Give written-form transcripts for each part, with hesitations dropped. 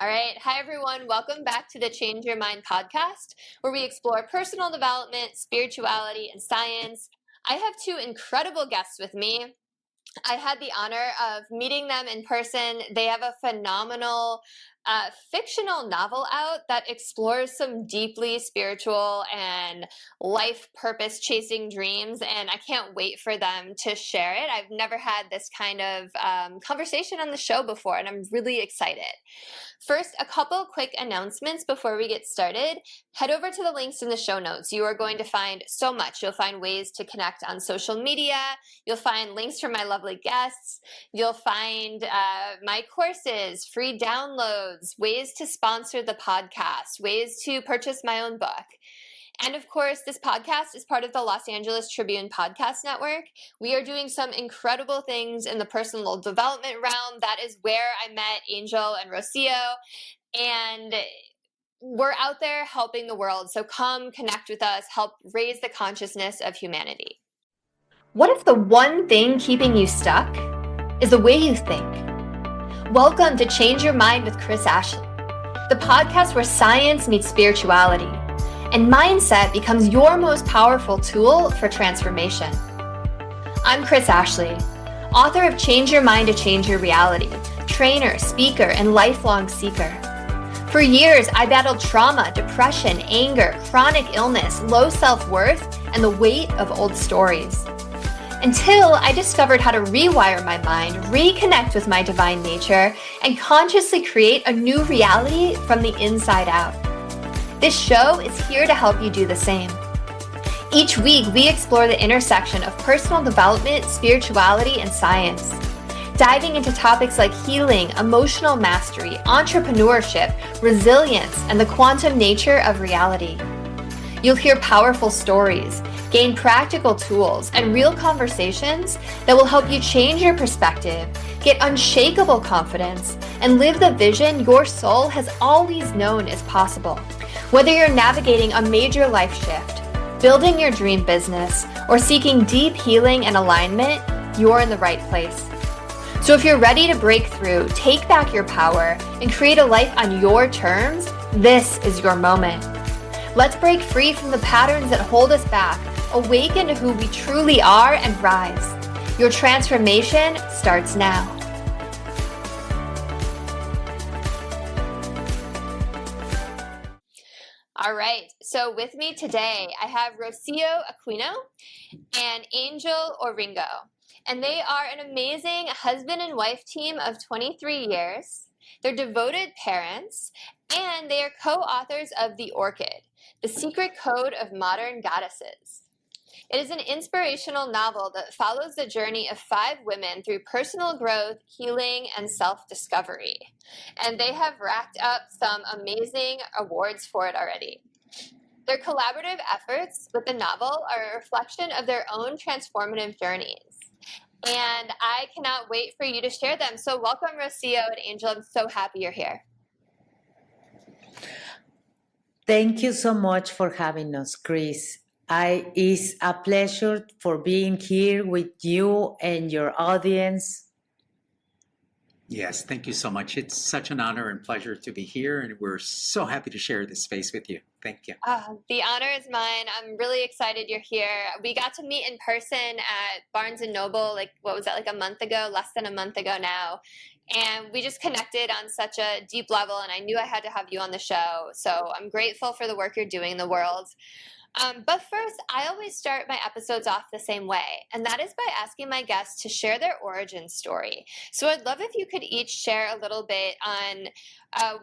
All right. Hi, everyone. Welcome back to the Change Your Mind podcast, where we explore personal development, spirituality, and science. I have two incredible guests with me. I had the honor of meeting them in person. They have a phenomenal fictional novel out that explores some deeply spiritual and life purpose chasing dreams, and I can't wait for them to share it. I've never had this kind of conversation on the show before, and I'm really excited. First, a couple quick announcements before we get started. Head over to the links in the show notes. You are going to find so much. You'll find ways to connect on social media. You'll find links from my lovely guests. You'll find my courses, free downloads, ways to sponsor the podcast, ways to purchase my own book. And of course, this podcast is part of the Los Angeles Tribune Podcast Network. We are doing some incredible things in the personal development realm. That is where I met Angel and Rocio. And we're out there helping the world. So come connect with us, help raise the consciousness of humanity. What if the one thing keeping you stuck is the way you think? Welcome to Change Your Mind with Chris Ashley, the podcast where science meets spirituality and mindset becomes your most powerful tool for transformation. I'm Chris Ashley, author of Change Your Mind to Change Your Reality, trainer, speaker, and lifelong seeker. For years, I battled trauma, depression, anger, chronic illness, low self-worth, and the weight of old stories. Until I discovered how to rewire my mind, reconnect with my divine nature, and consciously create a new reality from the inside out. This show is here to help you do the same. Each week, we explore the intersection of personal development, spirituality, and science, diving into topics like healing, emotional mastery, entrepreneurship, resilience, and the quantum nature of reality. You'll hear powerful stories, gain practical tools, and real conversations that will help you change your perspective, get unshakable confidence, and live the vision your soul has always known is possible. Whether you're navigating a major life shift, building your dream business, or seeking deep healing and alignment, you're in the right place. So if you're ready to break through, take back your power, and create a life on your terms, this is your moment. Let's break free from the patterns that hold us back, awaken to who we truly are, and rise. Your transformation starts now. All right, so with me today, I have Rocio Aquino and Angel Orengo. And they are an amazing husband and wife team of 23 years. They're devoted parents, and they are co-authors of The Orchid, The Secret Code of Modern Goddesses. It is an inspirational novel that follows the journey of 5 women through personal growth, healing, and self-discovery. And they have racked up some amazing awards for it already. Their collaborative efforts with the novel are a reflection of their own transformative journeys. And I cannot wait for you to share them. So welcome, Rocio and Angel. I'm so happy you're here. Thank you so much for having us, Chris. It's a pleasure for being here with you and your audience. Yes, thank you so much. It's such an honor and pleasure to be here, and we're so happy to share this space with you. Thank you. The honor is mine. I'm really excited you're here. We got to meet in person at Barnes & Noble, like a month ago, less than a month ago now. And we just connected on such a deep level, and I knew I had to have you on the show. So I'm grateful for the work you're doing in the world. But first, I always start my episodes off the same way, and that is by asking my guests to share their origin story. So I'd love if you could each share a little bit on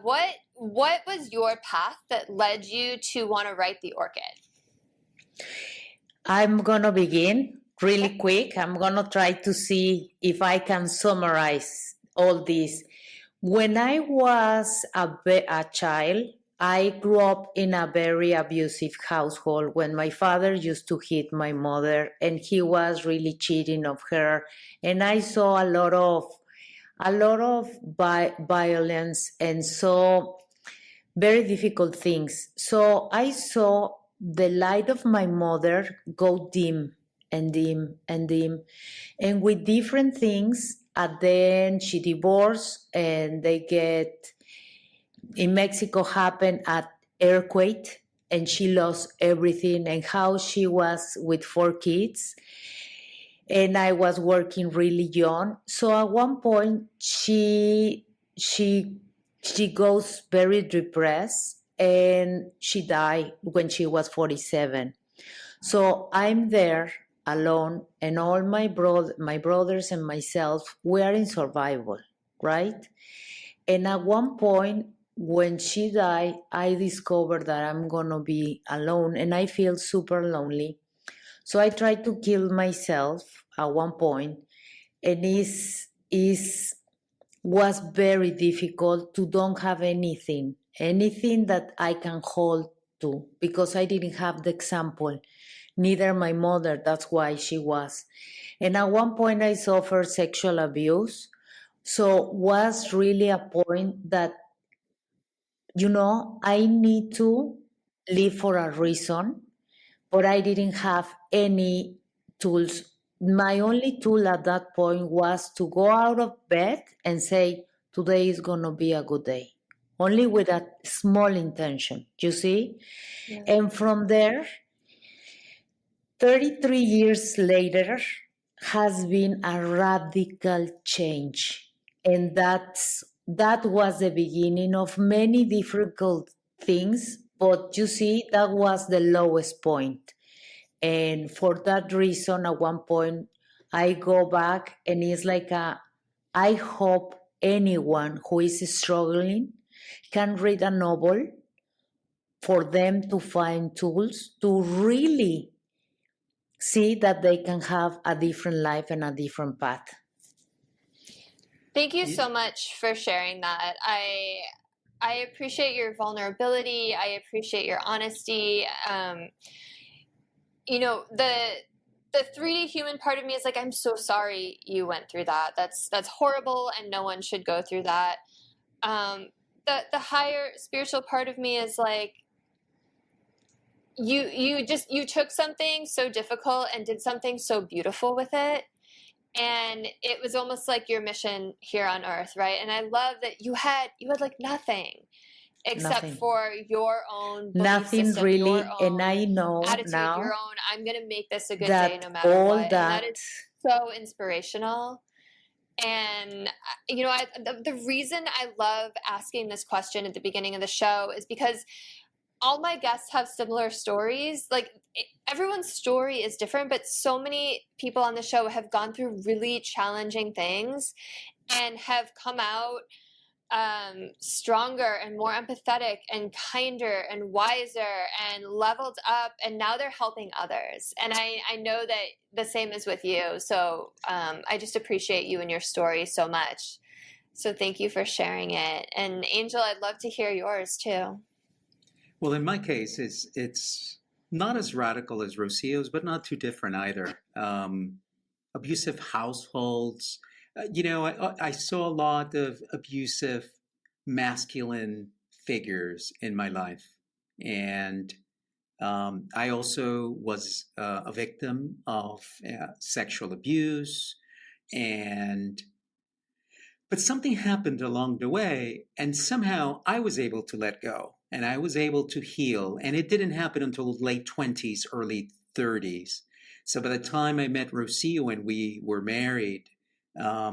what was your path that led you to want to write The Orchid? I'm going to begin really quick. I'm going to try to see if I can summarize all this. When I was a child, I grew up in a very abusive household when my father used to hit my mother and he was really cheating of her. And I saw a lot of violence and so very difficult things. So I saw the light of my mother go dim and dim and dim. And with different things, and then she divorced and they get in Mexico happened at earthquake, and she lost everything, and how she was with 4 kids, and I was working really young. So at one point, she goes very depressed, and she died when she was 47. So I'm there alone, and all my brothers and myself, we are in survival, right? And at one point, when she died, I discovered that I'm gonna be alone, and I feel super lonely. So I tried to kill myself at one point, and is was very difficult to don't have anything that I can hold to, because I didn't have the example. Neither my mother, that's why she was. And at one point I suffered sexual abuse. So was really a point that, I need to live for a reason, but I didn't have any tools. My only tool at that point was to go out of bed and say, today is going to be a good day. Only with a small intention, you see? Yeah. And from there, 33 years later, has been a radical change. And that was the beginning of many difficult things. But you see, that was the lowest point. And for that reason, at one point, I go back, and it's like I hope anyone who is struggling can read a novel for them to find tools to really see that they can have a different life and a different path. Thank you so much for sharing that. I appreciate your vulnerability. I appreciate your honesty. The 3D human part of me is like, I'm so sorry you went through that. That's horrible, and no one should go through that. The higher spiritual part of me is like, you took something so difficult and did something so beautiful with it. And it was almost like your mission here on earth, right? And I love that you had like nothing except for your own belief nothing system, really, your own and I know attitude, now your own, I'm going to make this a good day no matter what. And that is so inspirational. And, the reason I love asking this question at the beginning of the show is because all my guests have similar stories. Like, everyone's story is different, but so many people on the show have gone through really challenging things and have come out stronger and more empathetic and kinder and wiser and leveled up, and now they're helping others. And I know that the same is with you. So I just appreciate you and your story so much. So thank you for sharing it. And Angel, I'd love to hear yours too. Well, in my case, it's not as radical as Rocio's, but not too different either. Abusive households. I saw a lot of abusive masculine figures in my life. And I also was a victim of sexual abuse. But something happened along the way, and somehow I was able to let go, and I was able to heal. And it didn't happen until late 20s, early 30s. So by the time I met Rocio and we were married, I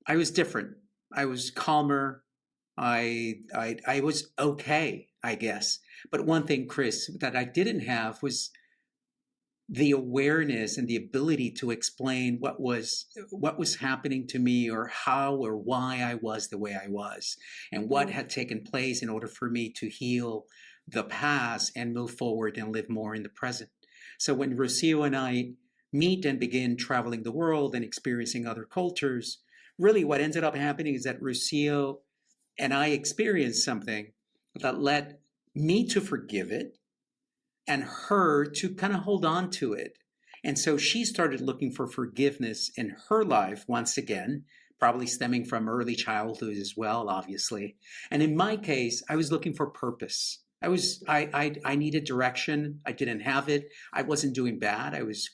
was different. I was calmer. I was okay, I guess. But one thing, Chris, that I didn't have was the awareness and the ability to explain what was happening to me, or how or why I was the way I was, and what had taken place in order for me to heal the past and move forward and live more in the present. So when Rocio and I meet and begin traveling the world and experiencing other cultures, really what ended up happening is that Rocio and I experienced something that led me to forgive it and her to kind of hold on to it. And so she started looking for forgiveness in her life once again, probably stemming from early childhood as well, obviously. And in my case, I was looking for purpose. I needed direction. I didn't have it. I wasn't doing bad. I was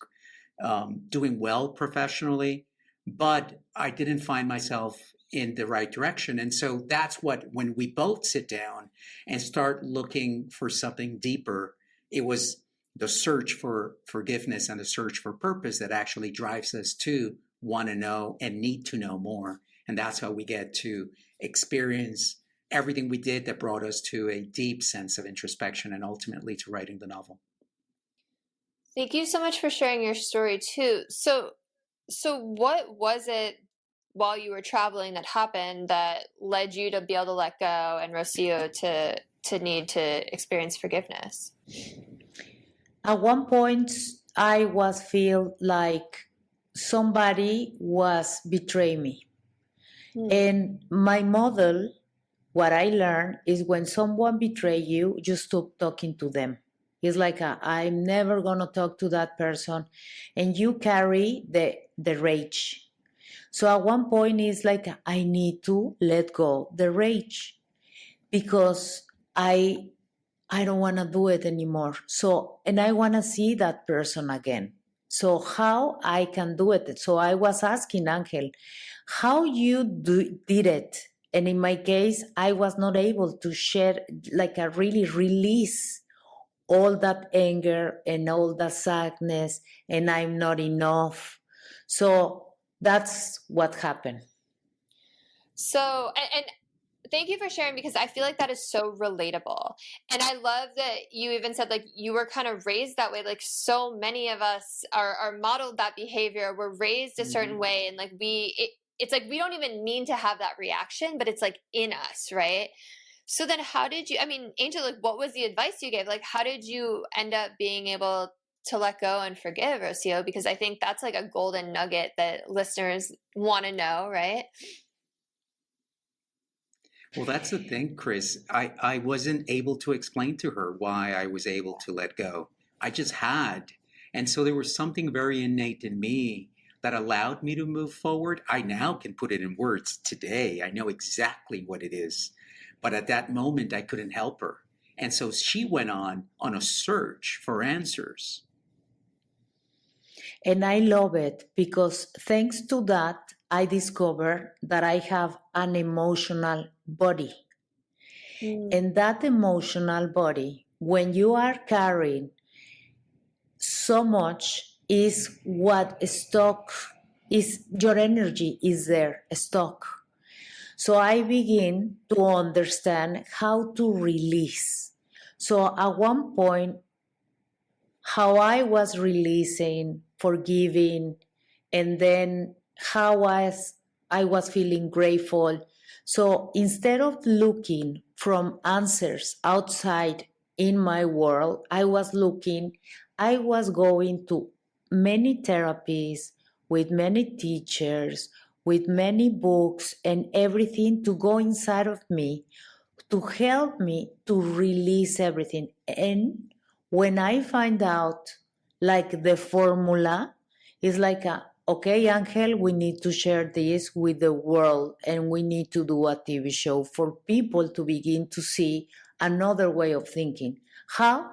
doing well professionally, but I didn't find myself in the right direction. And so that's what, when we both sit down and start looking for something deeper, it was the search for forgiveness and the search for purpose that actually drives us to want to know and need to know more. And that's how we get to experience everything we did that brought us to a deep sense of introspection and ultimately to writing the novel. Thank you so much for sharing your story too. So what was it while you were traveling that happened that led you to be able to let go and Rocio to need to experience forgiveness? At one point, I was feel like somebody was betraying me. And my model, what I learned is when someone betray you, you stop talking to them. It's like I'm never gonna talk to that person, and you carry the rage. So at one point, it's like I need to let go the rage because I don't want to do it anymore. So, and I want to see that person again. So how I can do it? So I was asking Angel, how you did it? And in my case, I was not able to share, like I really release all that anger and all that sadness, and I'm not enough. So that's what happened. So, and thank you for sharing, because I feel like that is so relatable. And I love that you even said like you were kind of raised that way. Like so many of us are modeled that behavior. We're raised a certain way, and like it's like we don't even mean to have that reaction, but it's like in us, right? So then how did you, I mean, Angel, like what was the advice you gave? Like how did you end up being able to let go and forgive, Rocio? Because I think that's like a golden nugget that listeners want to know, right? Well, that's the thing, Chris. I wasn't able to explain to her why I was able to let go. I just had. And so there was something very innate in me that allowed me to move forward. I now can put it in words today. I know exactly what it is. But at that moment, I couldn't help her. And so she went on a search for answers. And I love it because thanks to that, I discovered that I have an emotional body. And that emotional body, when you are carrying so much, is what stock is, your energy is there, stock. So I begin to understand how to release. So at one point, how I was releasing, forgiving, and then how I was feeling grateful. So instead of looking from answers outside in my world, I was going to many therapies, with many teachers, with many books and everything to go inside of me to help me to release everything. And when I find out like the formula, it's like, okay, Angel, we need to share this with the world and we need to do a TV show for people to begin to see another way of thinking. How?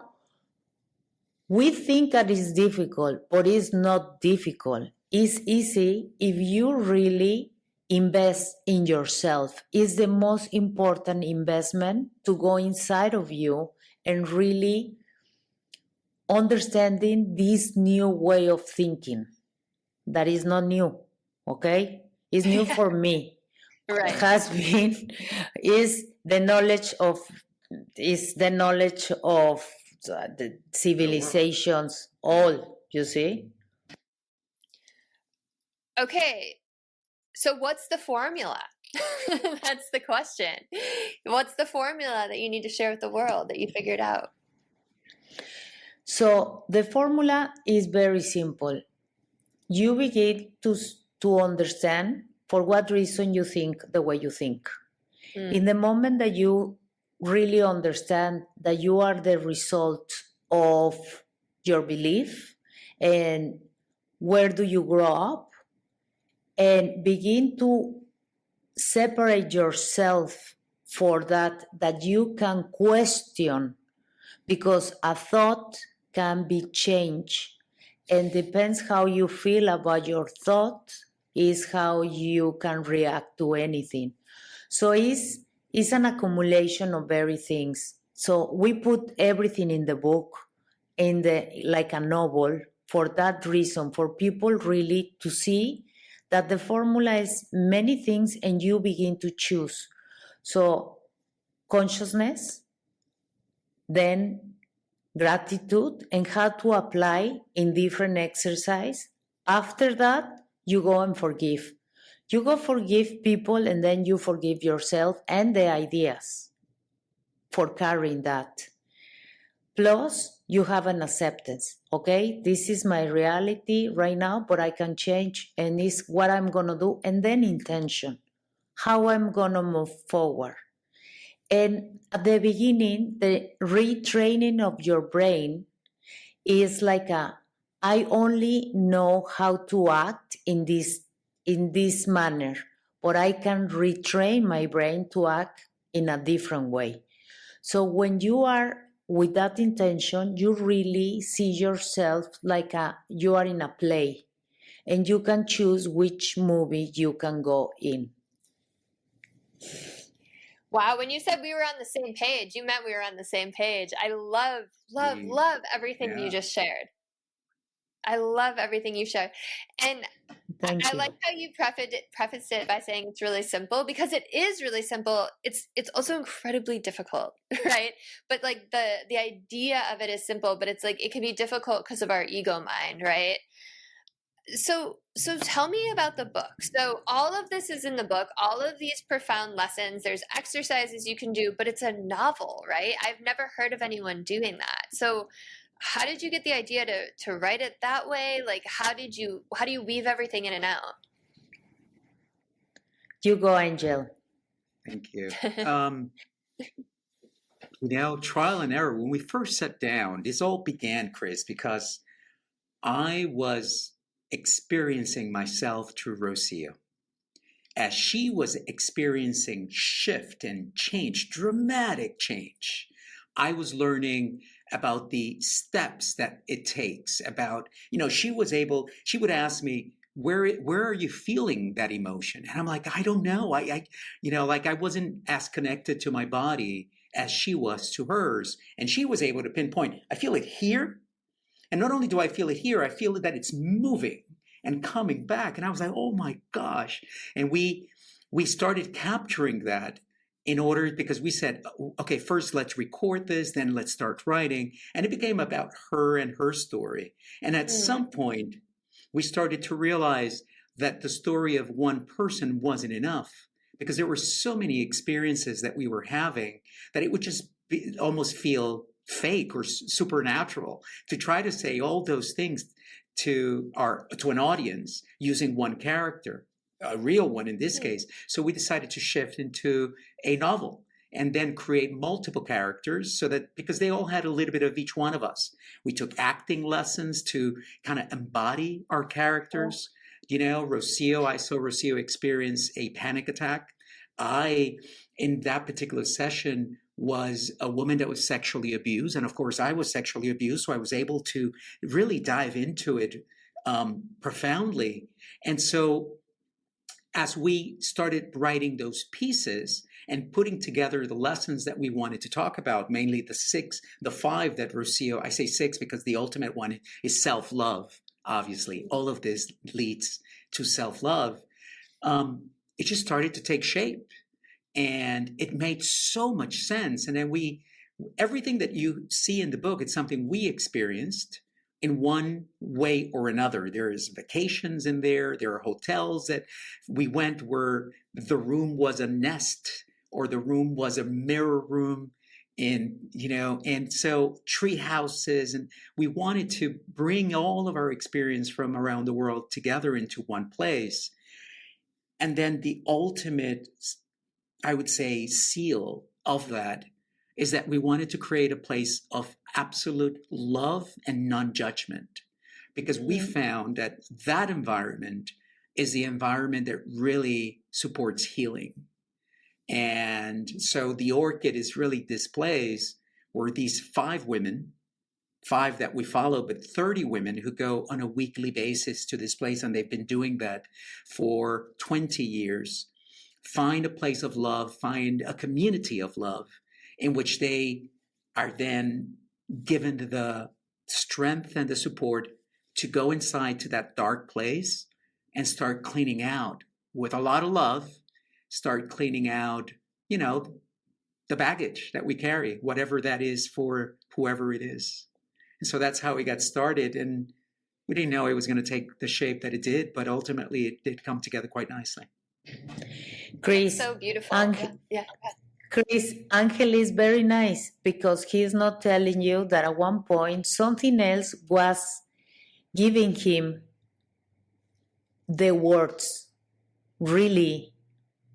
We think that it's difficult, but it's not difficult. It's easy if you really invest in yourself. It's the most important investment, to go inside of you and really understanding this new way of thinking that is not new, okay? It's new for me. Right. It has been, is the knowledge of the civilizations, all, you see? Okay, so what's the formula? That's the question. What's the formula that you need to share with the world that you figured out? So the formula is very simple. You begin to understand for what reason you think the way you think. In the moment that you really understand that you are the result of your belief and where do you grow up, and begin to separate yourself for that you can question, because a thought can be changed, and depends how you feel about your thought is how you can react to anything. So it's an accumulation of very things. So we put everything in the book, in the like a novel, for that reason, for people really to see that the formula is many things and you begin to choose. So consciousness, then gratitude, and how to apply in different exercise. After that, you go and forgive. You go forgive people, and then you forgive yourself and the ideas for carrying that. Plus, you have an acceptance. Okay, this is my reality right now, but I can change, and it's what I'm gonna do. And then intention, how I'm gonna move forward. And at the beginning, the retraining of your brain is like I only know how to act in this manner, but I can retrain my brain to act in a different way. So when you are with that intention, you really see yourself like you are in a play, and you can choose which movie you can go in. Wow, when you said we were on the same page, you meant we were on the same page. I love everything you just shared. I love everything you shared. And I like how you prefaced it by saying it's really simple, because it is really simple. It's also incredibly difficult, right? But like the idea of it is simple, but it's like it can be difficult because of our ego mind, right? So tell me about the book. So all of this is in the book, all of these profound lessons, there's exercises you can do, but it's a novel, right? I've never heard of anyone doing that. So how did you get the idea to write it that way? Like, how do you weave everything in and out? You go, Angel. Thank you. Trial and error. When we first sat down, this all began, Chris, because I was experiencing myself through Rocio. As she was experiencing shift and change, dramatic change, I was learning about the steps that it takes, about, she would ask me, where are you feeling that emotion? And I'm like, I don't know. I wasn't as connected to my body as she was to hers. And she was able to pinpoint, I feel it here. And not only do I feel it here, I feel that it's moving and coming back. And I was like, oh my gosh. And we started capturing that because we said, okay, first let's record this, then let's start writing. And it became about her and her story. And at some point, we started to realize that the story of one person wasn't enough, because there were so many experiences that we were having that it would just almost feel fake or supernatural to try to say all those things to an audience using one character, a real one in this case. So we decided to shift into a novel and then create multiple characters, so that, because they all had a little bit of each one of us. We took acting lessons to kind of embody our characters. Rocio, I saw Rocio experience a panic attack. In that particular session, was a woman that was sexually abused. And of course, I was sexually abused. So I was able to really dive into it profoundly. And so as we started writing those pieces and putting together the lessons that we wanted to talk about, mainly the 5 that Rocio, I say 6 because the ultimate one is self-love. Obviously, all of this leads to self-love. It just started to take shape. And it made so much sense. And then everything that you see in the book, it's something we experienced in one way or another. There is vacations in there. There are hotels that we went where the room was a nest, or the room was a mirror room, and so tree houses. And we wanted to bring all of our experience from around the world together into one place. And then the ultimate, I would say, seal of that is that we wanted to create a place of absolute love and non-judgment, because we found that environment is the environment that really supports healing. And so the Orchid is really this place where these 5 women 5 that we follow, but 30 women who go on a weekly basis to this place, and they've been doing that for 20 years. Find a place of love, find a community of love in which they are then given the strength and the support to go inside to that dark place and start cleaning out with a lot of love, start cleaning out, the baggage that we carry, whatever that is for whoever it is. And so that's how we got started. And we didn't know it was going to take the shape that it did, but ultimately it did come together quite nicely. Chris, so beautiful. Yeah. Chris, Angel is very nice because he is not telling you that at one point something else was giving him the words really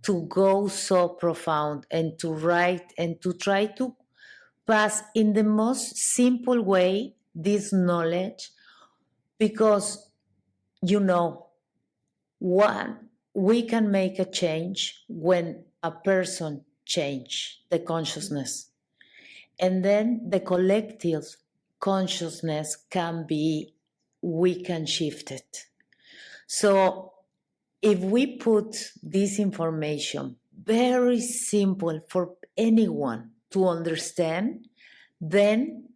to go so profound and to write and to try to pass in the most simple way this knowledge, because one, we can make a change when a person change the consciousness, and then the collective consciousness we can shift it. So if we put this information very simple for anyone to understand, then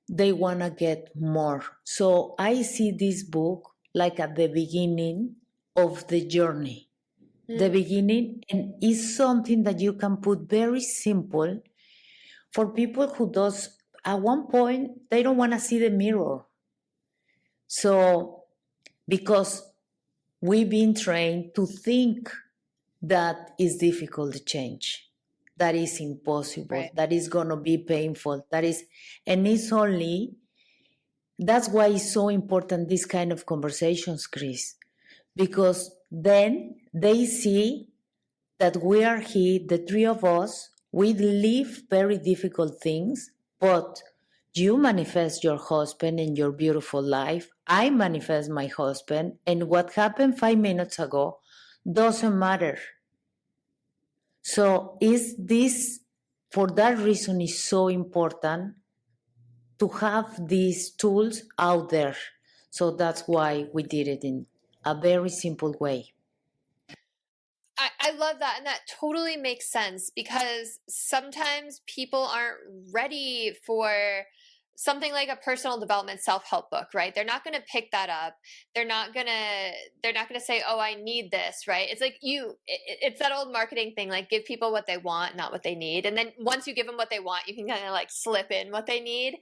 they want to get more. So I see this book like at the beginning of the journey. The beginning, and is something that you can put very simple for people who at one point, they don't want to see the mirror. So, because we've been trained to think that is difficult to change, that is impossible, right, that is going to be painful, and it's only, that's why it's so important, this kind of conversations, Chris, because then they see that we are here, the three of us, we live very difficult things, but you manifest your husband and your beautiful life. I manifest my husband, and what happened 5 minutes ago doesn't matter. So for that reason, it's so important to have these tools out there. So that's why we did it in a very simple way. I love that. And that totally makes sense, because sometimes people aren't ready for something like a personal development self-help book, right? They're not going to pick that up. They're not going to say, oh, I need this, right? It's like it's that old marketing thing, like give people what they want, not what they need. And then once you give them what they want, you can kind of like slip in what they need.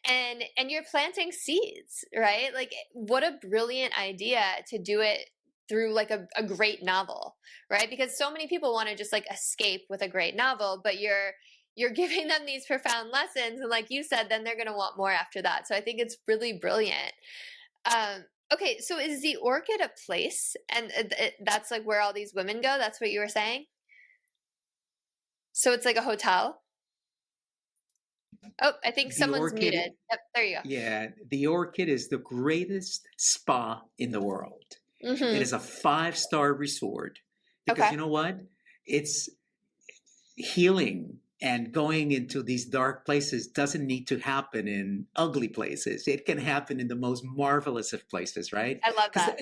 And you're planting seeds, right? Like, what a brilliant idea to do it through like a great novel, right? Because so many people want to just like escape with a great novel, but you're giving them these profound lessons, and like you said, then they're going to want more after that. So I think it's really brilliant. Okay, so is the Orchid a place, and that's like where all these women go? That's what you were saying? So it's like a hotel? Oh, I think someone's muted. Yep, there you go. Yeah, the Orchid is the greatest spa in the world. Mm-hmm. It is a 5-star resort because you know what? It's healing, and going into these dark places doesn't need to happen in ugly places. It can happen in the most marvelous of places, right? I love that.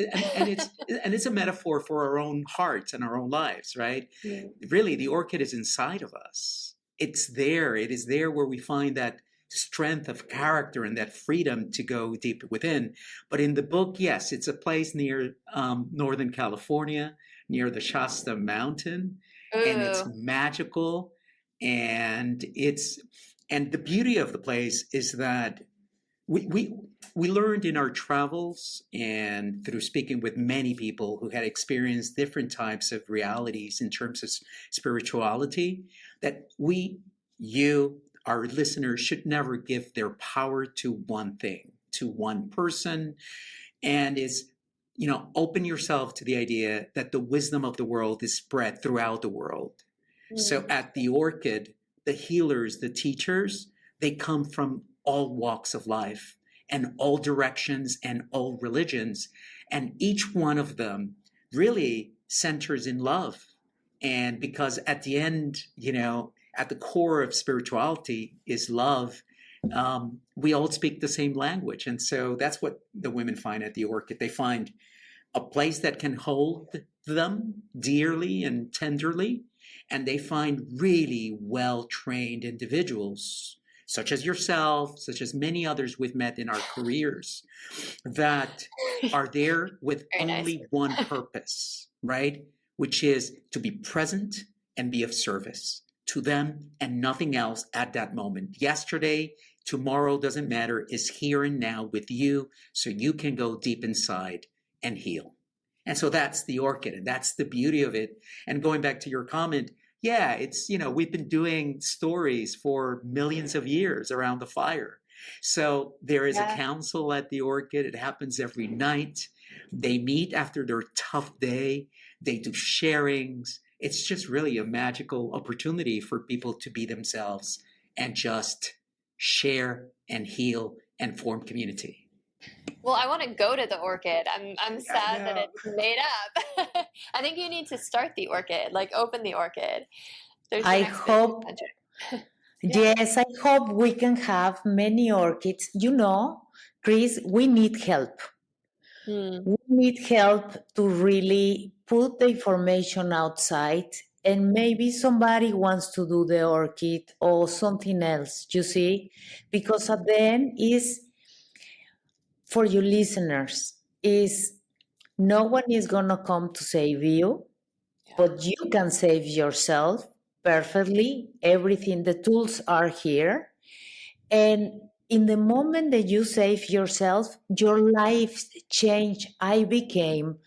And it's a metaphor for our own hearts and our own lives, right? Yeah. Really, the Orchid is inside of us. It's there. It is there where we find that strength of character and that freedom to go deep within. But in the book, yes, it's a place near Northern California, near the Shasta Mountain. Ooh. And it's magical. And the beauty of the place is that we learned in our travels and through speaking with many people who had experienced different types of realities in terms of spirituality, that our listeners should never give their power to one thing, to one person, and open yourself to the idea that the wisdom of the world is spread throughout the world. So at the Orchid, the healers, the teachers, they come from all walks of life and all directions and all religions. And each one of them really centers in love. And because at the end, at the core of spirituality is love. we all speak the same language. And so that's what the women find at the Orchid. They find a place that can hold them dearly and tenderly. And they find really well-trained individuals, such as yourself, such as many others we've met in our careers, that are there with Very only nice. one purpose, right? Which is to be present and be of service to them and nothing else at that moment. Yesterday, tomorrow doesn't matter, is here and now with you, so you can go deep inside and heal. And so that's the Orchid, and that's the beauty of it. And going back to your comment, yeah, it's, we've been doing stories for millions of years around the fire. So there is a council at the Orchid. It happens every night. They meet after their tough day. They do sharings. It's just really a magical opportunity for people to be themselves and just share and heal and form community. Well, I want to go to the Orchid. I'm sad that it's made up. I think you need to start the Orchid, like open the Orchid. I hope, yes, I hope we can have many orchids. Chris, we need help. We need help to really put the information outside, and maybe somebody wants to do the orchid or something else, you see, because at the end is for you listeners, is no one is going to come to save you, but you can save yourself perfectly. Everything, the tools are here. And in the moment that you save yourself, your life changed. I became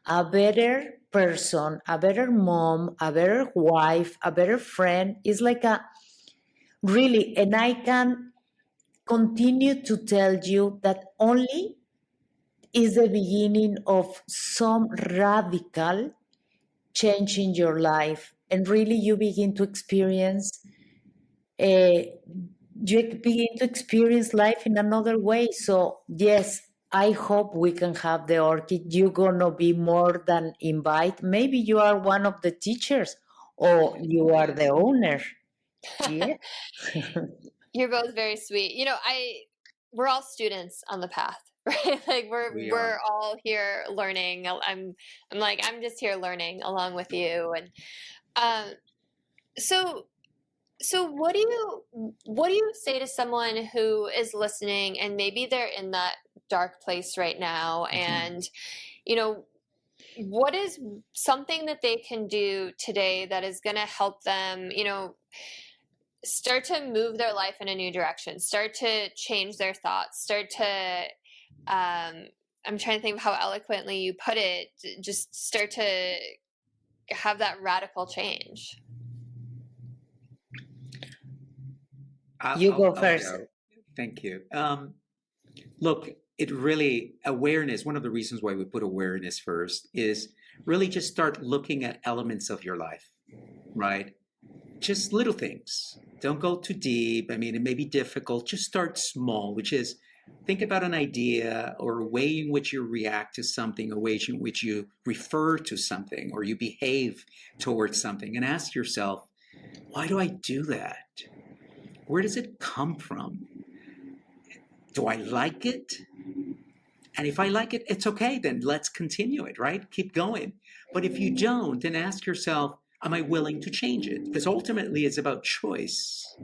a better person, a better mom, a better wife, a better friend. It's like really, and I can continue to tell you that only is the beginning of some radical change in your life, and really you begin to experience life in another way. So yes, I hope we can have the Orchid. You're gonna be more than invite. Maybe you are one of the teachers, or you are the owner. Yeah. You're both very sweet. We're all students on the path, right? Like we're all here learning. I'm just here learning along with you. And so what do you say to someone who is listening and maybe they're in that dark place right now, and what is something that they can do today that is going to help them, start to move their life in a new direction, start to change their thoughts, start to, I'm trying to think of how eloquently you put it, just start to have that radical change? You go first. Thank you. Look, awareness, one of the reasons why we put awareness first is really just start looking at elements of your life, right? Just little things. Don't go too deep. I mean, it may be difficult. Just start small, which is think about an idea or a way in which you react to something, a way in which you refer to something or you behave towards something, and ask yourself, why do I do that? Where does it come from? Do I like it? And if I like it, it's okay, then let's continue it, right? Keep going. But if you don't, then ask yourself, am I willing to change it? Because ultimately it's about choice.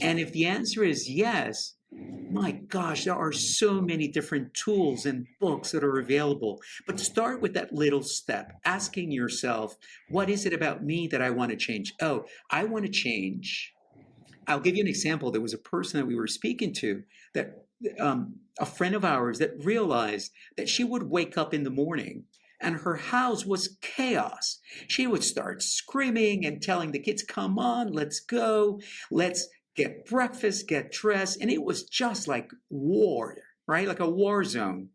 And if the answer is yes, my gosh, there are so many different tools and books that are available. But start with that little step, asking yourself, what is it about me that I want to change? Oh, I want to change. I'll give you an example. There was a person that we were speaking to, that a friend of ours, that realized that she would wake up in the morning and her house was chaos. She would start screaming and telling the kids, come on, let's go. Let's get breakfast, get dressed. And it was just like war, right? Like a war zone.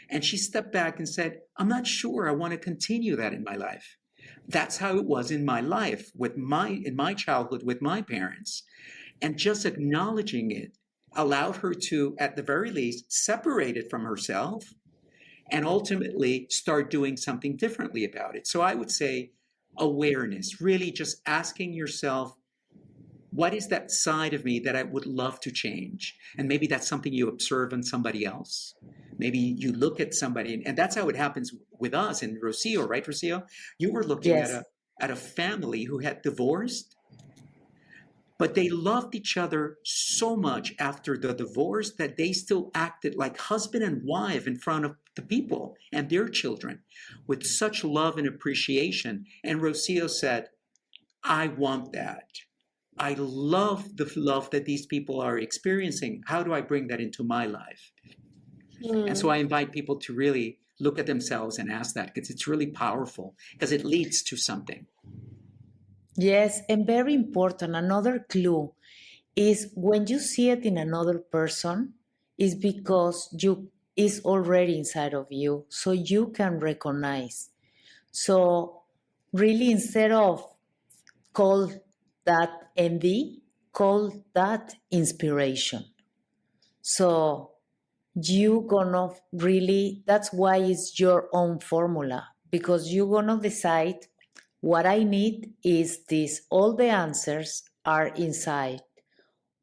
And she stepped back and said, I'm not sure I want to continue that in my life. That's how it was in my life, in my childhood with my parents. And just acknowledging it allowed her to, at the very least, separate it from herself and ultimately start doing something differently about it. So I would say awareness, really just asking yourself, What is that side of me that I would love to change? And maybe that's something you observe in somebody else. Maybe you look at somebody, and that's how it happens with us and Rocio, right, Rocio? You were looking Yes. at a family who had divorced, but they loved each other so much after the divorce that they still acted like husband and wife in front of the people and their children with such love and appreciation. And Rocio said, I want that. I love the love that these people are experiencing. How do I bring that into my life? And so I invite people to really look at themselves and ask that, because it's really powerful, because it leads to something. Yes, and very important, another clue is when you see it in another person, is because you is already inside of you, so you can recognize. So really, instead of call that envy, call that inspiration. So you gonna really, that's why it's your own formula, because you're gonna decide what I need is this. All the answers are inside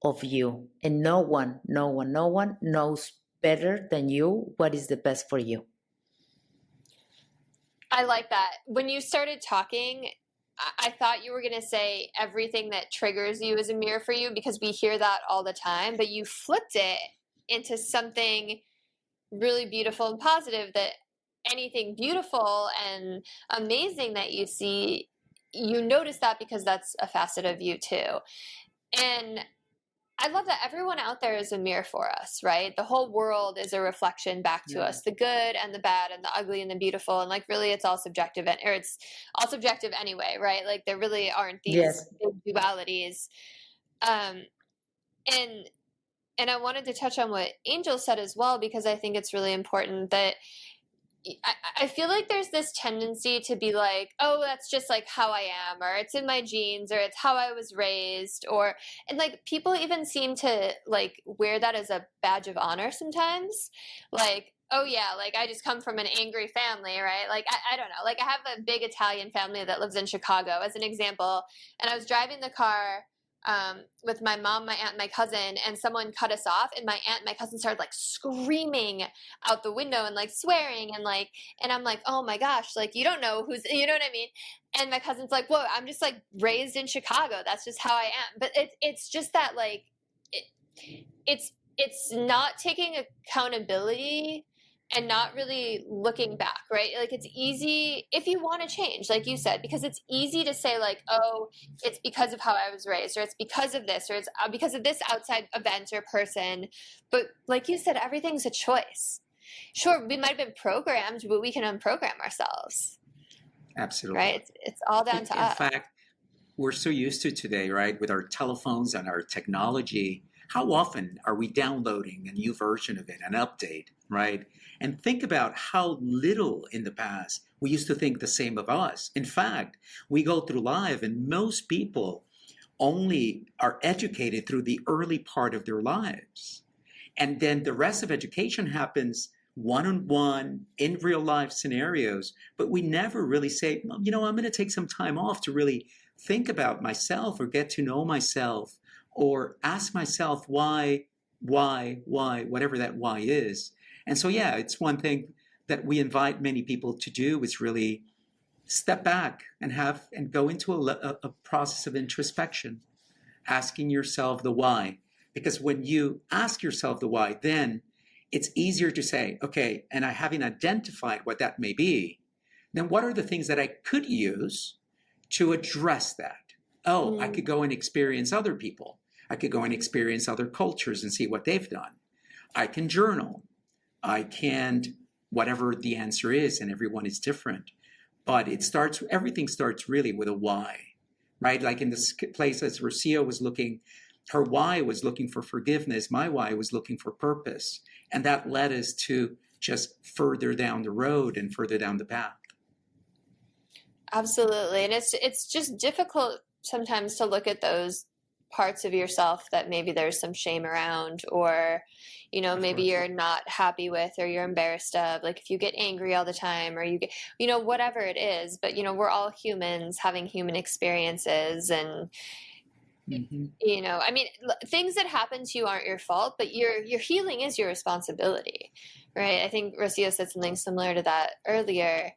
of you, and no one knows better than you what is the best for you. I like that. When you started talking, I thought you were going to say everything that triggers you is a mirror for you, because we hear that all the time, but you flipped it into something really beautiful and positive, that anything beautiful and amazing that you see, you notice that because that's a facet of you too. And I love that everyone out there is a mirror for us, right? The whole world is a reflection back to us, the good and the bad and the ugly and the beautiful. And like, really, it's all subjective, or it's all subjective anyway, right? Like, there really aren't these Yes. big dualities. And I wanted to touch on what Angel said as well, because I think it's really important that I feel like there's this tendency to be like, oh, that's just like how I am, or it's in my genes, or it's how I was raised, and like people even seem to like wear that as a badge of honor sometimes. Like, oh yeah, like I just come from an angry family, right? Like, I don't know. Like, I have a big Italian family that lives in Chicago as an example. And I was driving the car with my mom, my aunt, and my cousin, and someone cut us off, and my aunt and my cousin started like screaming out the window and like swearing, and I'm like, oh my gosh, like, you don't know who's, you know what I mean? And my cousin's like, whoa, I'm just like raised in Chicago. That's just how I am. But it's just that like, it's not taking accountability and not really looking back, right? Like, it's easy if you want to change, like you said, because it's easy to say like, oh, it's because of how I was raised, or it's because of this, or it's because of this outside event or person. But like you said, everything's a choice. Sure, we might have been programmed, but we can unprogram ourselves. Absolutely. Right? It's all down to us. In fact, we're so used to today, right, with our telephones and our technology. How often are we downloading a new version of it, an update, right? And think about how little in the past we used to think the same of us. In fact, we go through life, and most people only are educated through the early part of their lives. And then the rest of education happens one-on-one in real life scenarios, but we never really say, you know, I'm going to take some time off to really think about myself, or get to know myself, or ask myself why, whatever that why is. And so, yeah, it's one thing that we invite many people to do, is really step back and go into a process of introspection, asking yourself the why. Because when you ask yourself the why, then it's easier to say, okay, and I haven't identified what that may be, then what are the things that I could use to address that? Oh, I could go and experience other people. I could go and experience other cultures and see what they've done. I can journal. I can, whatever the answer is, and everyone is different. But everything starts really with a why, right? Like in this place, as Rocio was looking, her why was looking for forgiveness. My why was looking for purpose. And that led us to just further down the road and further down the path. Absolutely. And it's just difficult sometimes to look at those parts of yourself that maybe there's some shame around, or, you know, maybe you're not happy with, or you're embarrassed of, like if you get angry all the time, or you get, you know, whatever it is. But, you know, we're all humans having human experiences, and Mhm. You know, I mean, things that happen to you aren't your fault, but your healing is your responsibility, right? I think Rocio said something similar to that earlier.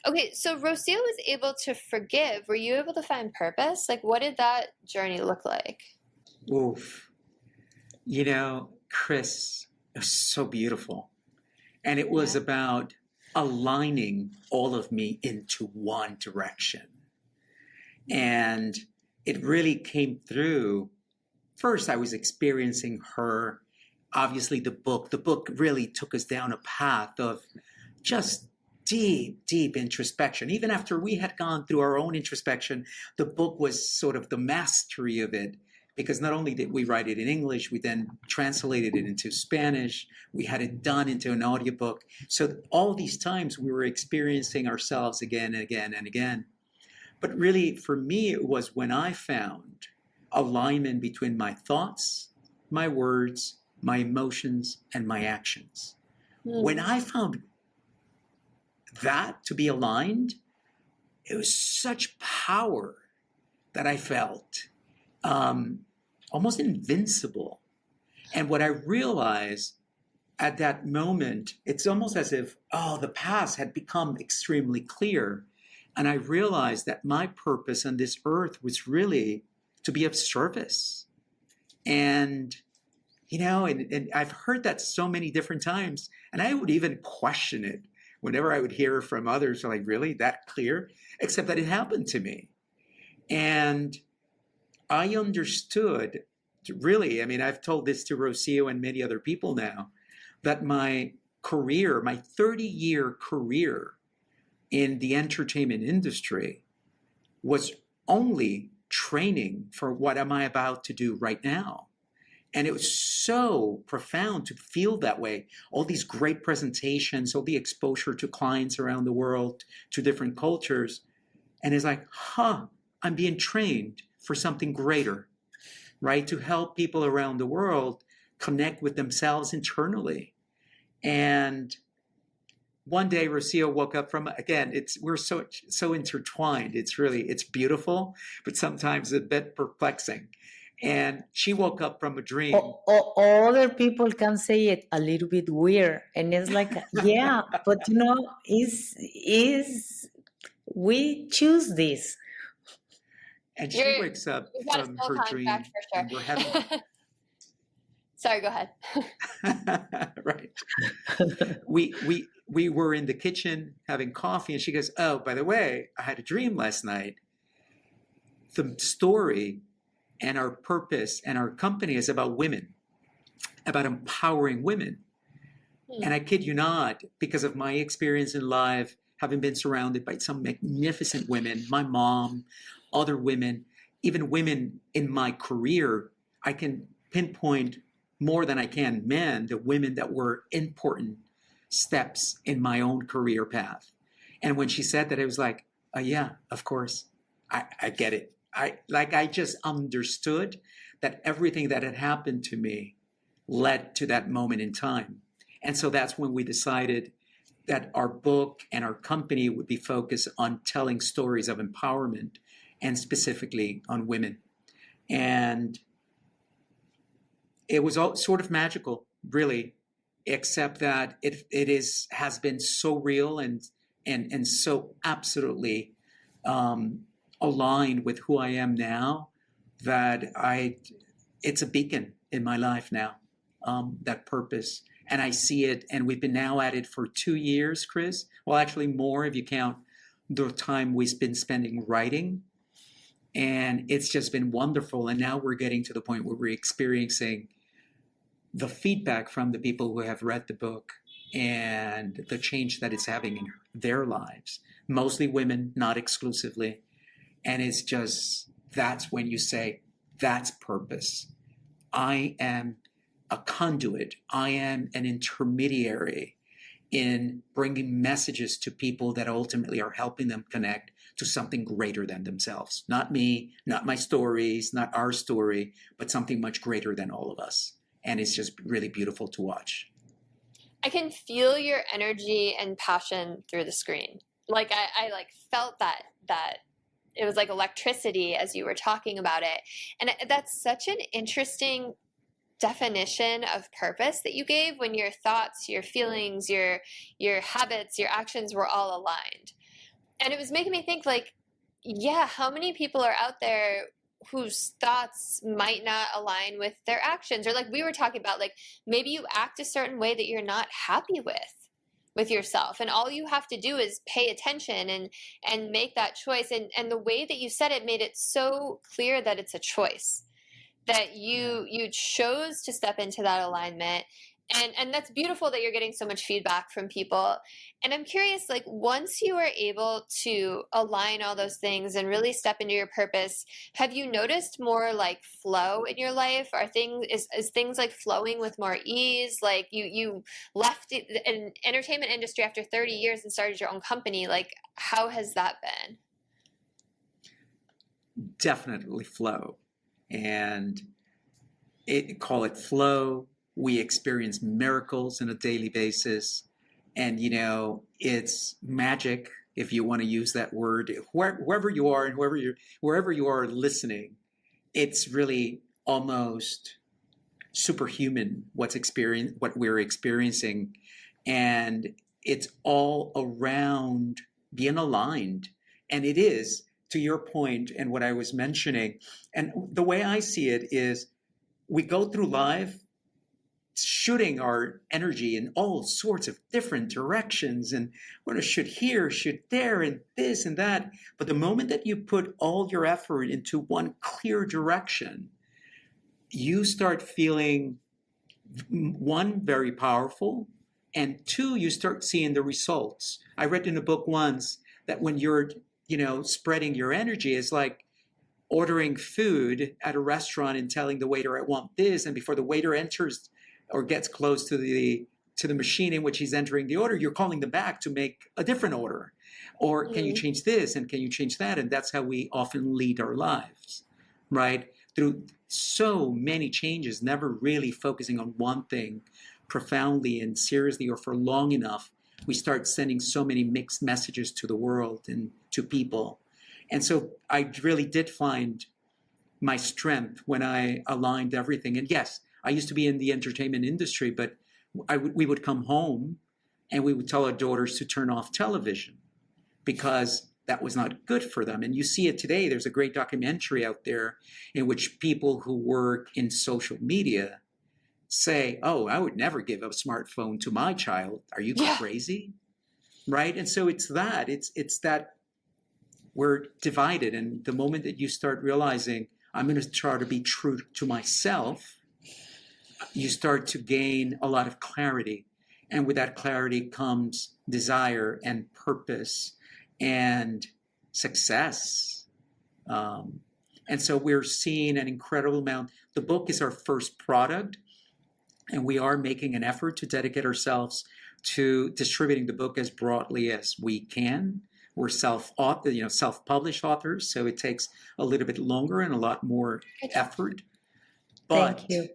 Okay, so Rocio was able to forgive. Were you able to find purpose? Like, what did that journey look like? Oof. You know, Chris, it was so beautiful. And it was Yeah. about aligning all of me into one direction. And it really came through. First, I was experiencing her. Obviously, the book really took us down a path of just deep, deep introspection. Even after we had gone through our own introspection, the book was sort of the mastery of it. Because not only did we write it in English, we then translated it into Spanish. We had it done into an audiobook. So all these times we were experiencing ourselves again and again and again. But really, for me, it was when I found alignment between my thoughts, my words, my emotions, and my actions. When I found that to be aligned, it was such power that I felt almost invincible. And what I realized at that moment, it's almost as if, the past had become extremely clear. And I realized that my purpose on this earth was really to be of service. And, you know, and I've heard that so many different times, and I would even question it whenever I would hear from others, like, really, that clear? Except that it happened to me. And I understood, really, I mean, I've told this to Rocio and many other people now, that my career, my 30-year career in the entertainment industry was only training for what am I about to do right now. And it was so profound to feel that way. All these great presentations, all the exposure to clients around the world, to different cultures. And it's like, I'm being trained for something greater, right? To help people around the world connect with themselves internally. And one day Rocio woke up from, again, we're so intertwined. It's beautiful, but sometimes a bit perplexing. And she woke up from a dream. Other people can say it a little bit weird, and it's like, yeah, but you know, is we choose this. And she wakes up from her dream, for sure. and we're having. Sorry, go ahead. Right. We were in the kitchen having coffee, and she goes, "Oh, by the way, I had a dream last night. The story and our purpose and our company is about women, about empowering women." And I kid you not, because of my experience in life, having been surrounded by some magnificent women, my mom, other women, even women in my career, I can pinpoint more than I can men, the women that were important steps in my own career path. And when she said that, it was like, yeah, of course, I get it. I just understood that everything that had happened to me led to that moment in time. And so that's when we decided that our book and our company would be focused on telling stories of empowerment and specifically on women. And it was all sort of magical, really, except that it has been so real and so absolutely aligned with who I am now that it's a beacon in my life now, that purpose. And I see it, and we've been now at it for 2 years, Chris. Well, actually more if you count the time we've been spending writing. And it's just been wonderful. And now we're getting to the point where we're experiencing the feedback from the people who have read the book and the change that it's having in their lives. Mostly women, not exclusively. And it's just, that's when you say, that's purpose. I am a conduit. I am an intermediary in bringing messages to people that ultimately are helping them connect to something greater than themselves. Not me, not my stories, not our story, but something much greater than all of us. And it's just really beautiful to watch. I can feel your energy and passion through the screen. Like I like felt that it was like electricity as you were talking about it. And that's such an interesting definition of purpose that you gave, when your thoughts, your feelings, your habits, your actions were all aligned. And it was making me think, like, yeah, how many people are out there whose thoughts might not align with their actions? Or like we were talking about, like maybe you act a certain way that you're not happy with yourself, and all you have to do is pay attention and make that choice. And the way that you said it made it so clear that it's a choice, that you chose to step into that alignment. And that's beautiful that you're getting so much feedback from people. And I'm curious, like, once you are able to align all those things and really step into your purpose, have you noticed more like flow in your life? Is things like flowing with more ease? Like you left an entertainment industry after 30 years and started your own company. Like, how has that been? Definitely flow. And call it flow. We experience miracles on a daily basis. And, it's magic, if you want to use that word. Wherever you are and wherever you are listening, it's really almost superhuman what we're experiencing. And it's all around being aligned. And it is, to your point and what I was mentioning, and the way I see it is, we go through life shooting our energy in all sorts of different directions, and we're going to shoot here, shoot there, and this and that. But the moment that you put all your effort into one clear direction, you start feeling, one, very powerful, and two, you start seeing the results. I read in a book once that when you're, spreading your energy, it's like ordering food at a restaurant and telling the waiter, I want this, and before the waiter enters or gets close to the machine in which he's entering the order, you're calling them back to make a different order. Or can you change this, and can you change that? And that's how we often lead our lives, right? Through so many changes, never really focusing on one thing profoundly and seriously or for long enough, we start sending so many mixed messages to the world and to people. And so I really did find my strength when I aligned everything. And yes, I used to be in the entertainment industry, but we would come home and we would tell our daughters to turn off television because that was not good for them. And you see it today. There's a great documentary out there in which people who work in social media say, oh, I would never give a smartphone to my child. Are you crazy? Right? And so it's that we're divided. And the moment that you start realizing, I'm going to try to be true to myself, you start to gain a lot of clarity. And with that clarity comes desire and purpose and success. And so we're seeing an incredible amount. The book is our first product, and we are making an effort to dedicate ourselves to distributing the book as broadly as we can. We're self-published authors, so it takes a little bit longer and a lot more effort. But Thank you.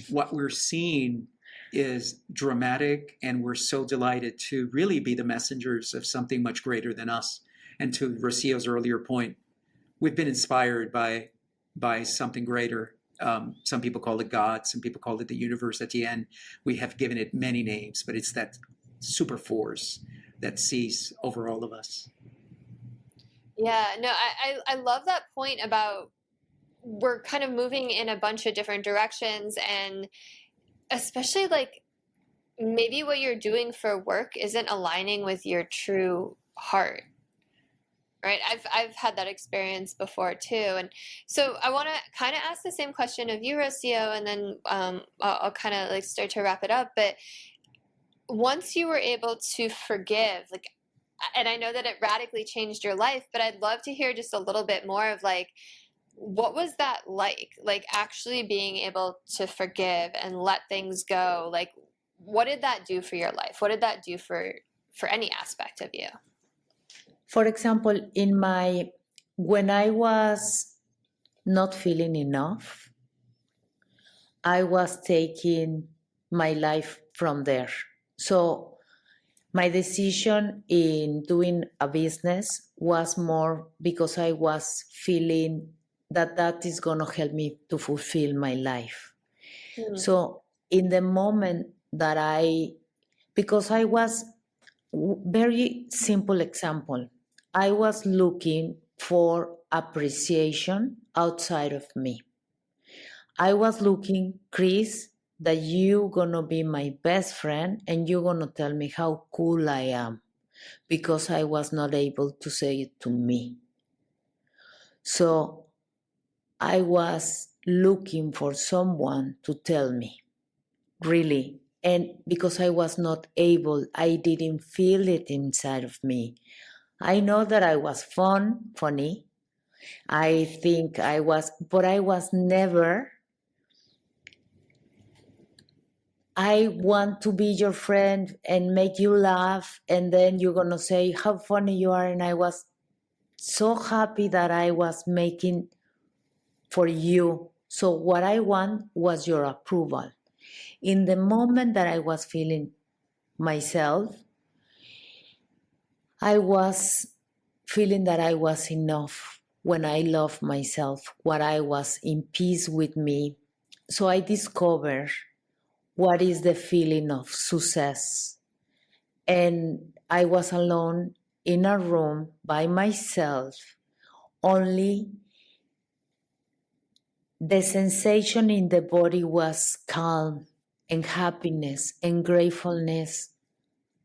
What we're seeing is dramatic, and we're so delighted to really be the messengers of something much greater than us. And to Rocio's earlier point, we've been inspired by something greater. Some people call it God, some people call it the universe. At the end, we have given it many names, but it's that super force that sees over all of us. Yeah, no, I love that point about we're kind of moving in a bunch of different directions, and especially like maybe what you're doing for work isn't aligning with your true heart. Right. I've had that experience before too. And so I want to kind of ask the same question of you, Rocio, and then I'll kind of like start to wrap it up. But once you were able to forgive, like, and I know that it radically changed your life, but I'd love to hear just a little bit more of like, what was that like actually being able to forgive and let things go? Like, what did that do for your life? What did that do for any aspect of you? For example, when I was not feeling enough, I was taking my life from there. So My decision in doing a business was more because I was feeling that that is going to help me to fulfill my life. So in the moment that because I was, very simple example, I was looking for appreciation outside of me. I was looking, Chris, that you gonna be my best friend and you're gonna tell me how cool I am because I was not able to say it to me. So I was looking for someone to tell me, really. And because I was not able, I didn't feel it inside of me. I know that I was funny. I think I was, but I was never, I want to be your friend and make you laugh. And then you're going to say how funny you are. And I was so happy that I was making for you. So what I want was your approval. In the moment that I was feeling myself, I was feeling that I was enough when I loved myself, what I was in peace with me. So I discovered what is the feeling of success. And I was alone in a room by myself, only the sensation in the body was calm and happiness and gratefulness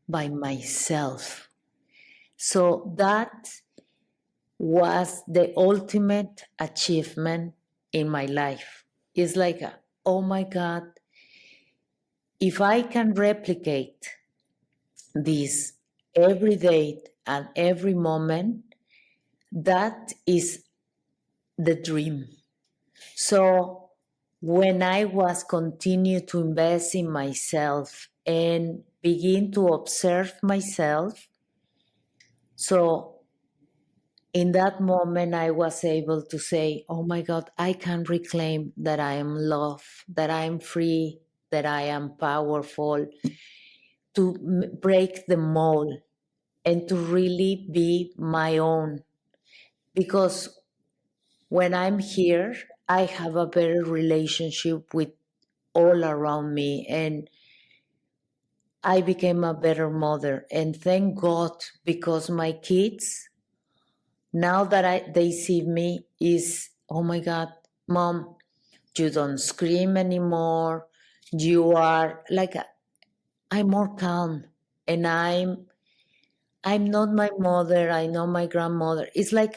by myself. So that was the ultimate achievement in my life. It's like, oh my God, if I can replicate this every day and every moment, that is the dream. So when I was continue to invest in myself and begin to observe myself, so in that moment I was able to say, oh my God, I can reclaim that I am loved, that I am free, that I am powerful, to break the mold and to really be my own. Because when I'm here, I have a better relationship with all around me, and I became a better mother. And thank God, because my kids, now that they see me, is, oh my God, Mom, you don't scream anymore. You are like, I'm more calm, and I'm not my mother. I know my grandmother. It's like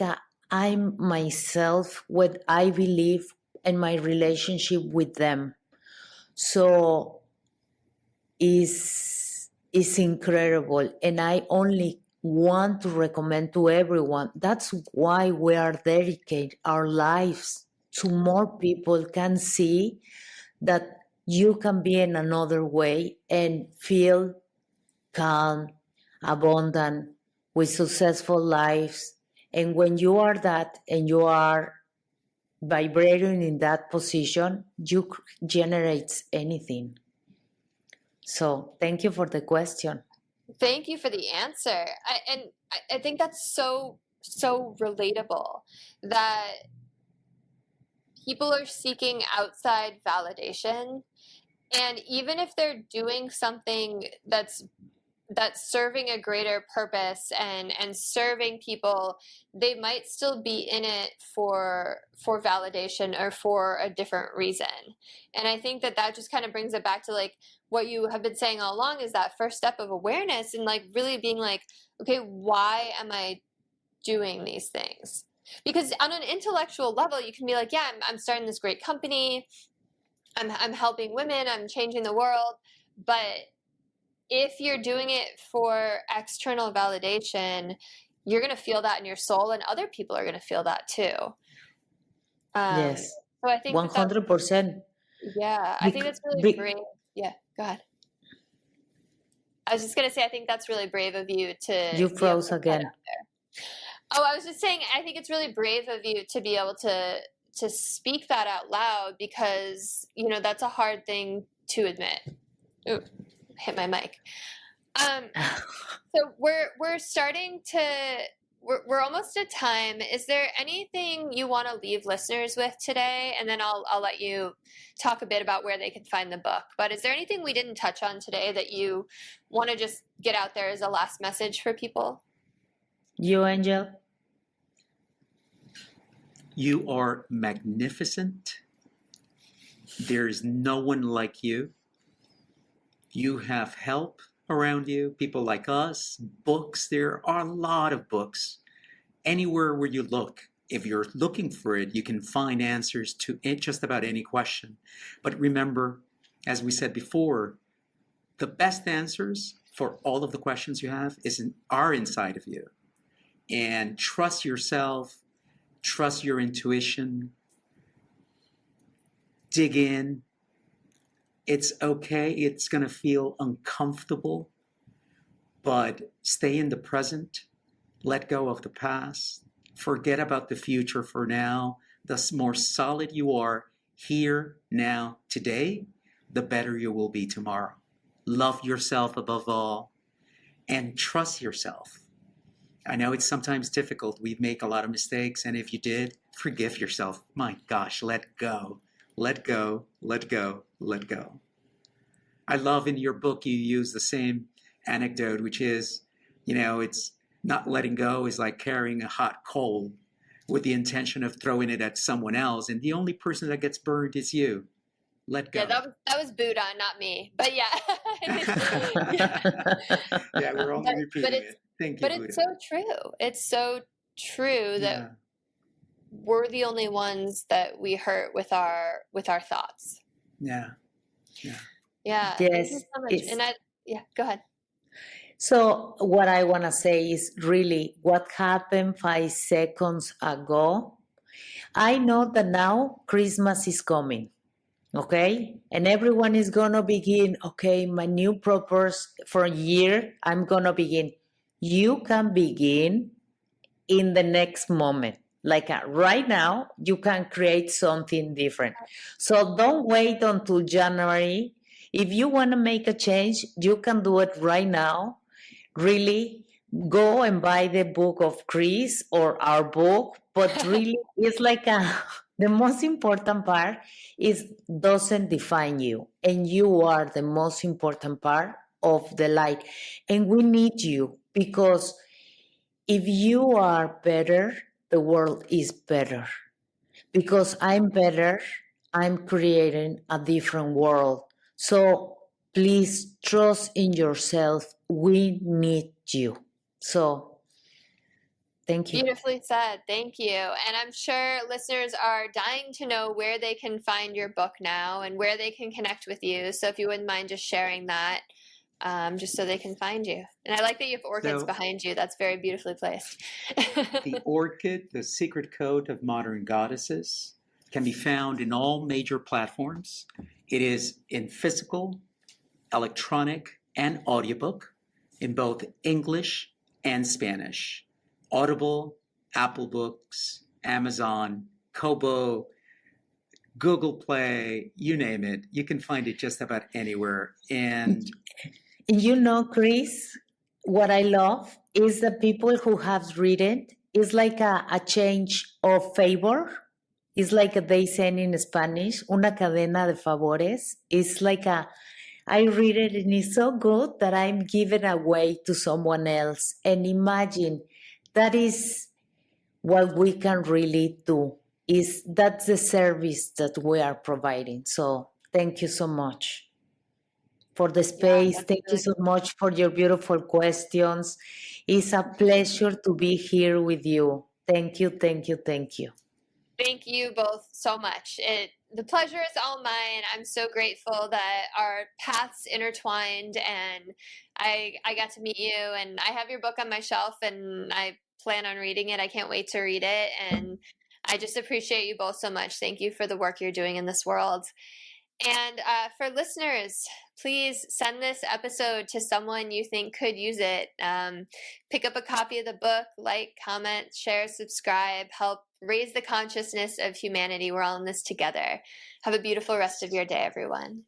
I'm myself, what I believe, and my relationship with them. So is incredible, and I only want to recommend to everyone. That's why we are dedicated our lives to more people can see that you can be in another way and feel calm, abundant, with successful lives. And when you are that and you are vibrating in that position, you generates anything. So thank you for the question. Thank you for the answer. I think that's so relatable, that people are seeking outside validation, and even if they're doing something that's serving a greater purpose and serving people, they might still be in it for validation or for a different reason. And I think that just kind of brings it back to like what you have been saying all along, is that first step of awareness and like really being like, okay, why am I doing these things? Because on an intellectual level, you can be like, yeah, I'm starting this great company, I'm helping women, I'm changing the world. But if you're doing it for external validation, you're going to feel that in your soul, and other people are going to feel that too. Yes, so I think 100%. Yeah, I think that's really brave. Yeah, go ahead. I was just going to say, I think that's really brave of you to. You froze again. Oh, I was just saying, I think it's really brave of you to be able to speak that out loud, because, you know, that's a hard thing to admit. Ooh, hit my mic. Um, so we're starting to we're almost at time. Is there anything you want to leave listeners with today? And then I'll let you talk a bit about where they can find the book. But is there anything we didn't touch on today that you want to just get out there as a last message for people? You, Angel? You are magnificent. There's no one like you. You have help around you, people like us, books. There are a lot of books. Anywhere where you look, if you're looking for it, you can find answers to just about any question. But remember, as we said before, the best answers for all of the questions you have are inside of you. And trust yourself, trust your intuition, dig in. It's okay. It's going to feel uncomfortable, but stay in the present. Let go of the past. Forget about the future for now. The more solid you are here, now, today, the better you will be tomorrow. Love yourself above all and trust yourself. I know it's sometimes difficult. We make a lot of mistakes. And if you did, forgive yourself. My gosh, let go. Let go, let go, let go. I love in your book you use the same anecdote, which is, it's not letting go is like carrying a hot coal with the intention of throwing it at someone else. And the only person that gets burned is you. Let go. Yeah, that was Buddha, not me. But yeah. Yeah, we're only repeating it. Thank you, But Buddha. it's so true. It's so true that we're the only ones that we hurt with our thoughts. Yeah. Yeah. Yes, Thank you so much. Go ahead. So what I want to say is really what happened 5 seconds ago. I know that now Christmas is coming, okay? And everyone is going to begin, okay, my new purpose for a year, I'm going to begin. You can begin in the next moment. Like right now, you can create something different. So don't wait until January. If you want to make a change, you can do it right now. Really go and buy the book of Chris or our book. But really, it's like the most important part is doesn't define you. And you are the most important part of the light. And we need you because if you are better, the world is better. Because I'm better, I'm creating a different world. So please trust in yourself. We need you. So thank you. Beautifully said. Thank you. And I'm sure listeners are dying to know where they can find your book now and where they can connect with you. So if you wouldn't mind just sharing that, just so they can find you. And I like that you have orchids behind you. That's very beautifully placed. The Orchid, the Secret Code of Modern Goddesses, can be found in all major platforms. It is in physical, electronic, and audiobook in both English and Spanish. Audible, Apple Books, Amazon, Kobo, Google Play, you name it. You can find it just about anywhere. And Chris, what I love is the people who have read it. It's like a change of favor. It's like they say in Spanish, una cadena de favores. It's like I read it and it's so good that I'm giving away to someone else. And imagine that is what we can really do. That's the service that we are providing. So thank you so much for the space. Thank you so much for your beautiful questions. It's a pleasure to be here with you. Thank you, thank you, thank you. Thank you both so much. The pleasure is all mine. I'm so grateful that our paths intertwined and I got to meet you, and I have your book on my shelf and I plan on reading it. I can't wait to read it. And I just appreciate you both so much. Thank you for the work you're doing in this world. And for listeners, please send this episode to someone you think could use it. Pick up a copy of the book, like, comment, share, subscribe, help raise the consciousness of humanity. We're all in this together. Have a beautiful rest of your day, everyone.